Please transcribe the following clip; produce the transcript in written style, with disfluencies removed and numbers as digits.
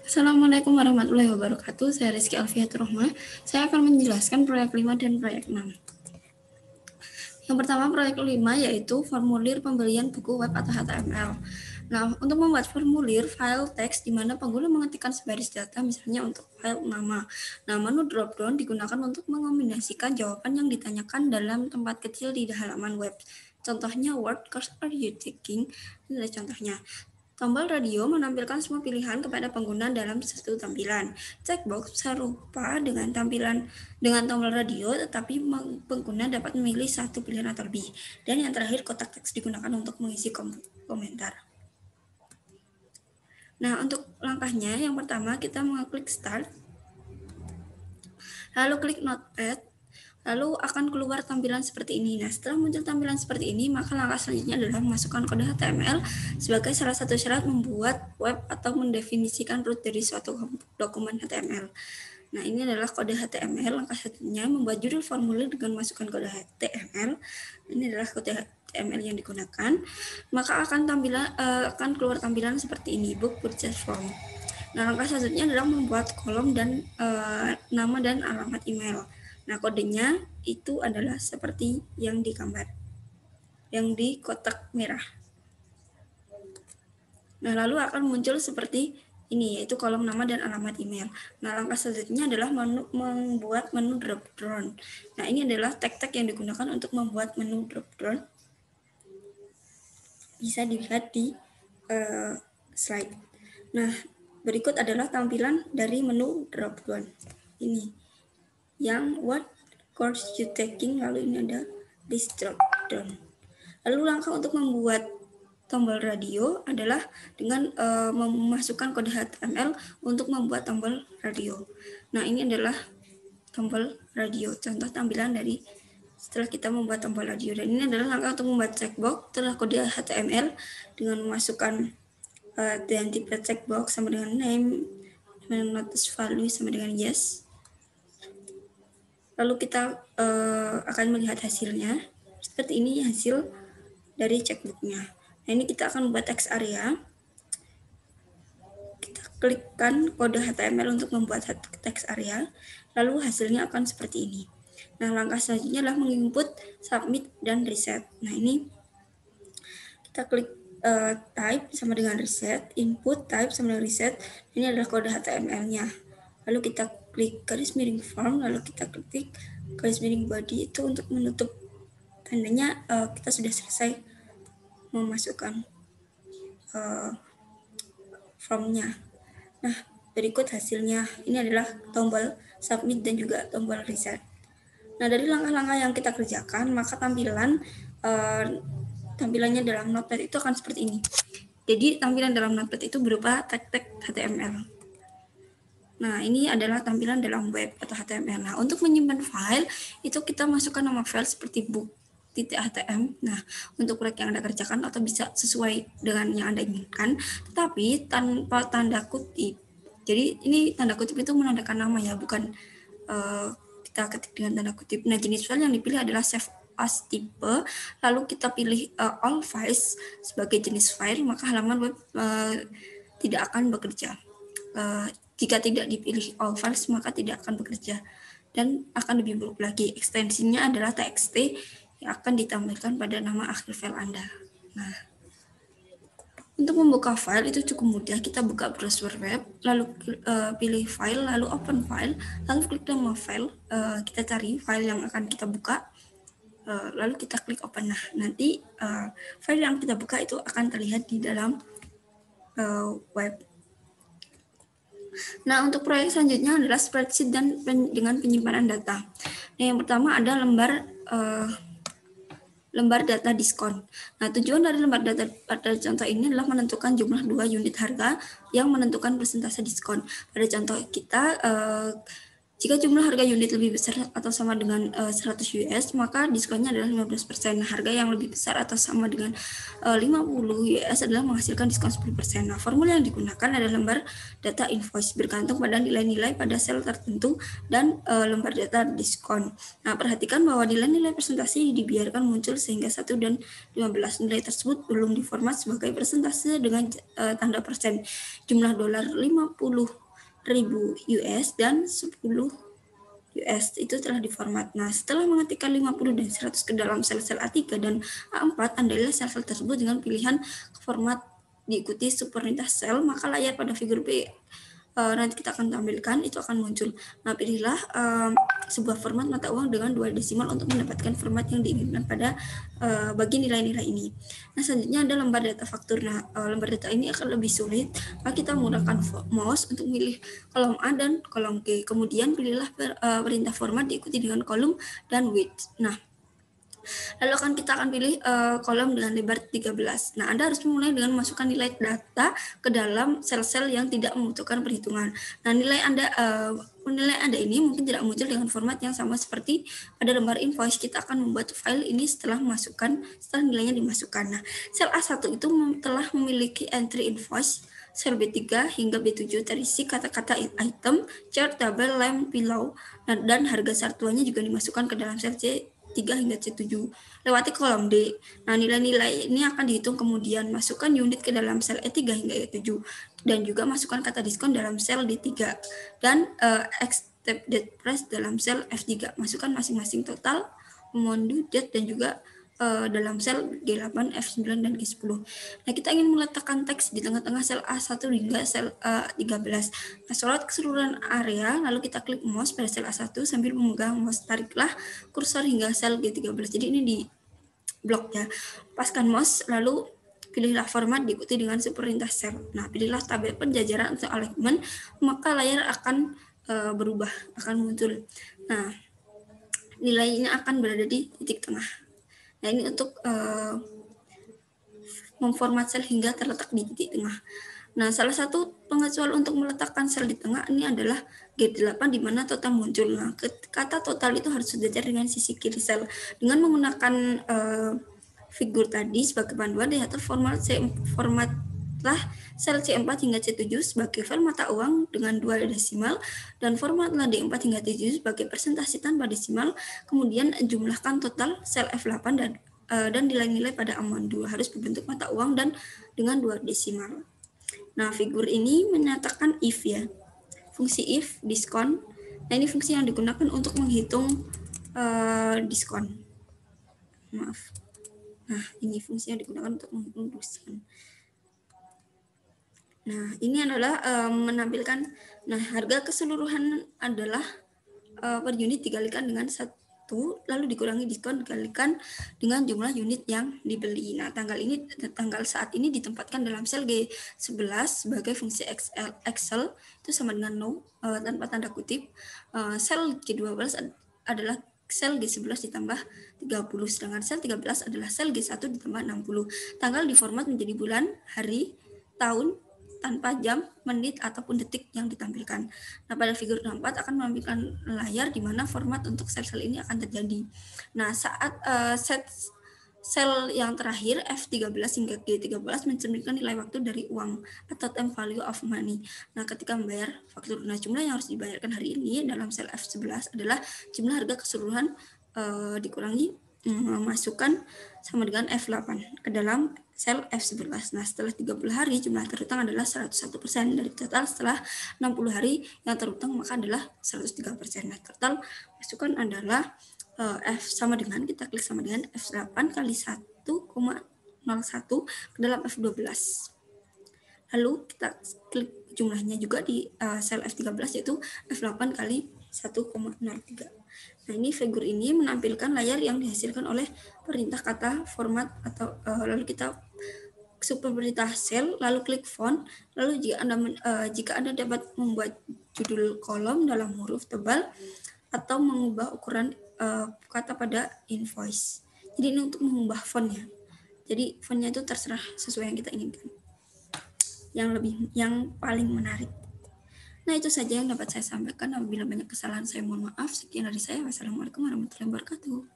Assalamualaikum warahmatullahi wabarakatuh. Saya Rizky Alfiatur Rahma. Saya akan menjelaskan proyek 5 dan proyek 6. Yang pertama, proyek 5 yaitu formulir pembelian buku web atau HTML. Nah, untuk membuat formulir file teks di mana pengguna mengetikkan sebaris data, misalnya untuk file nama. Nah, menu drop-down digunakan untuk mengombinasikan jawaban yang ditanyakan dalam tempat kecil di halaman web. Contohnya, what course are you taking? Ini adalah contohnya. Tombol radio menampilkan semua pilihan kepada pengguna dalam satu tampilan. Checkbox serupa dengan tombol radio, tetapi pengguna dapat memilih satu pilihan atau lebih. Dan yang terakhir, kotak teks digunakan untuk mengisi komentar. Nah, untuk langkahnya, yang pertama kita mengklik Start, lalu klik Notepad, lalu akan keluar tampilan seperti ini. Nah, setelah muncul tampilan seperti ini, maka langkah selanjutnya adalah memasukkan kode HTML sebagai salah satu syarat membuat web atau mendefinisikan root dari suatu dokumen HTML. Nah, ini adalah kode HTML. Langkah satunya membuat judul formulir dengan masukkan kode HTML. Ini adalah kode HTML yang digunakan. Maka akan keluar tampilan seperti ini, book purchase form. Nah, langkah selanjutnya adalah membuat kolom dan nama dan alamat email. Nah, kodenya itu adalah seperti yang di gambar, yang di kotak merah. Nah, lalu akan muncul seperti ini, yaitu kolom nama dan alamat email. Nah, langkah selanjutnya adalah membuat menu drop-down. Nah, ini adalah tag-tag yang digunakan untuk membuat menu drop-down. Bisa dilihat di slide. Nah, berikut adalah tampilan dari menu drop-down. Ini yang what course you taking, lalu ini ada list drop down. Lalu langkah untuk membuat tombol radio adalah dengan memasukkan kode HTML untuk membuat tombol radio. Nah, ini adalah tombol radio, contoh tampilan dari setelah kita membuat tombol radio. Dan ini adalah langkah untuk membuat checkbox setelah kode HTML dengan memasukkan dan tipe checkbox sama dengan name, notice value sama dengan yes. Lalu kita akan melihat hasilnya. Seperti ini hasil dari checkbooknya. Nah, ini kita akan membuat text area. Kita klikkan kode HTML untuk membuat text area. Lalu hasilnya akan seperti ini. Nah, langkah selanjutnya adalah menginput, submit, dan reset. Nah, ini kita klik type sama dengan reset, input, type sama dengan reset. Ini adalah kode HTML-nya. Lalu kita klik garis miring form, lalu kita klik garis miring body itu untuk menutup, tandanya kita sudah selesai memasukkan formnya. Nah, berikut hasilnya. Ini adalah tombol submit dan juga tombol reset. Nah, dari langkah-langkah yang kita kerjakan, maka tampilannya dalam Notepad itu akan seperti ini. Jadi tampilan dalam Notepad itu berupa tag-tag HTML. Nah, ini adalah tampilan dalam web atau HTML. Nah, untuk menyimpan file, itu kita masukkan nama file seperti book.htm. Nah, untuk proyek yang Anda kerjakan atau bisa sesuai dengan yang Anda inginkan, tetapi tanpa tanda kutip. Jadi, ini tanda kutip itu menandakan nama ya, bukan kita ketik dengan tanda kutip. Nah, jenis file yang dipilih adalah save as type, lalu kita pilih all files sebagai jenis file, maka halaman web tidak akan bekerja. Jika tidak dipilih all files, maka tidak akan bekerja dan akan lebih buruk lagi. Ekstensinya adalah txt yang akan ditampilkan pada nama akhir file Anda. Nah, untuk membuka file itu cukup mudah. Kita buka browser web, lalu pilih file, lalu open file, lalu klik nama file. Kita cari file yang akan kita buka, lalu kita klik open. Nah, nanti file yang kita buka itu akan terlihat di dalam web. Nah, untuk proyek selanjutnya adalah spreadsheet dan dengan penyimpanan data. Nah, yang pertama ada lembar data diskon. Nah, tujuan dari lembar data pada contoh ini adalah menentukan jumlah 2 unit harga yang menentukan persentase diskon. Pada contoh kita Jika jumlah harga unit lebih besar atau sama dengan 100 US, maka diskonnya adalah 15%. Nah, harga yang lebih besar atau sama dengan 50 US adalah menghasilkan diskon 10%. Nah, formula yang digunakan adalah lembar data invoice bergantung pada nilai-nilai pada sel tertentu dan lembar data diskon. Nah, perhatikan bahwa nilai-nilai presentasi dibiarkan muncul sehingga 1 dan 15 nilai tersebut belum diformat sebagai persentase dengan tanda persen. Jumlah dolar 50.000 US dan 10 US itu telah diformat. Nah, setelah mengetikkan 50 dan 100 ke dalam sel-sel A3 dan A4, andailah sel-sel tersebut dengan pilihan format diikuti subperintah sel, maka layar pada figur B nanti kita akan tampilkan itu akan muncul. Nah, pilihlah sebuah format mata uang dengan 2 desimal untuk mendapatkan format yang diinginkan pada bagi nilai-nilai ini. Nah, selanjutnya ada lembar data faktur. Nah, lembar data ini akan lebih sulit, maka kita menggunakan mouse untuk memilih kolom A dan kolom G. Kemudian pilihlah perintah format diikuti dengan kolom dan width. Nah, lalu kita akan pilih kolom dengan lebar 13. Nah, Anda harus memulai dengan memasukkan nilai data ke dalam sel-sel yang tidak membutuhkan perhitungan. Nah, nilai Anda ini mungkin tidak muncul dengan format yang sama seperti pada lembar invoice. Kita akan membuat file ini setelah nilainya dimasukkan. Nah, sel A1 itu telah memiliki entry invoice, sel B3 hingga B7 terisi kata-kata item, chart, tabel, lamp, below, dan harga sartuannya juga dimasukkan ke dalam sel C3 hingga C7. Lewati kolom D. Nah, nilai-nilai ini akan dihitung kemudian. Masukkan unit ke dalam sel E3 hingga E7. Dan juga masukkan kata diskon dalam sel D3. Dan accepted price dalam sel F3. Masukkan masing-masing total, memondu, date, dan juga dalam sel G8, F9, dan G10. Nah, kita ingin meletakkan teks di tengah-tengah sel A1 hingga sel A13. Nah, sorot keseluruhan area, lalu kita klik mouse pada sel A1 sambil memegang mouse. Tariklah kursor hingga sel G13. Jadi ini di blok ya. Paskan mouse, lalu pilihlah format diikuti dengan subperintah sel. Nah, pilihlah tabel penjajaran atau alignment, maka layar akan berubah, akan muncul. Nah, nilainya akan berada di titik tengah. Nah, ini untuk memformat sel hingga terletak di titik tengah. Nah, salah satu pengecualian untuk meletakkan sel di tengah ini adalah G8 di mana total muncul. Nah, kata total itu harus sejajar dengan sisi kiri sel. Dengan menggunakan figur tadi sebagai panduan, diatur formatlah sel C4 hingga C7 sebagai file mata uang dengan 2 desimal dan formatlah D4 hingga D7 sebagai presentasi tanpa desimal. Kemudian jumlahkan total sel F8 dan nilai-nilai pada aman 2 harus berbentuk mata uang dan dengan 2 desimal. Nah, figur ini menyatakan if ya. Fungsi if, diskon. Nah, ini fungsi yang digunakan untuk menghitung diskon. Maaf. Nah, ini fungsi yang digunakan untuk menghitung diskon. Nah, ini adalah menampilkan, nah, harga keseluruhan adalah per unit dikalikan dengan 1, lalu dikurangi diskon dikalikan dengan jumlah unit yang dibeli. Nah, tanggal saat ini ditempatkan dalam sel G11 sebagai fungsi Excel itu sama dengan no tanpa tanda kutip. Sel G12 adalah sel G11 ditambah 30, sedangkan sel 13 adalah sel G1 ditambah 60. Tanggal diformat menjadi bulan, hari, tahun, tanpa jam, menit, ataupun detik yang ditampilkan. Nah, pada figur 64 akan menampilkan layar di mana format untuk sel-sel ini akan terjadi. Nah, saat set sel yang terakhir F13 hingga G13 mencerminkan nilai waktu dari uang atau time value of money. Nah, ketika membayar faktur, nah jumlah yang harus dibayarkan hari ini dalam sel F11 adalah jumlah harga keseluruhan dikurangi masukkan sama dengan F8 ke dalam sel F11. Nah, setelah 30 hari jumlah terutang adalah 101% dari total. Setelah 60 hari yang terutang maka adalah 103%. Nah, total masukan adalah F sama dengan, kita klik sama dengan F8 kali 1,01 ke dalam F12. Lalu kita klik jumlahnya juga di sel F13 yaitu F8 kali 1,03. Nah, ini figur ini menampilkan layar yang dihasilkan oleh perintah kata format atau lalu kita subperintah sel, lalu klik font, lalu jika Anda dapat membuat judul kolom dalam huruf tebal atau mengubah ukuran kata pada invoice. Jadi ini untuk mengubah fontnya. Jadi fontnya itu terserah sesuai yang kita inginkan. Yang paling menarik. Nah, itu saja yang dapat saya sampaikan. Apabila banyak kesalahan, saya mohon maaf. Sekian dari saya. Wassalamualaikum warahmatullahi wabarakatuh.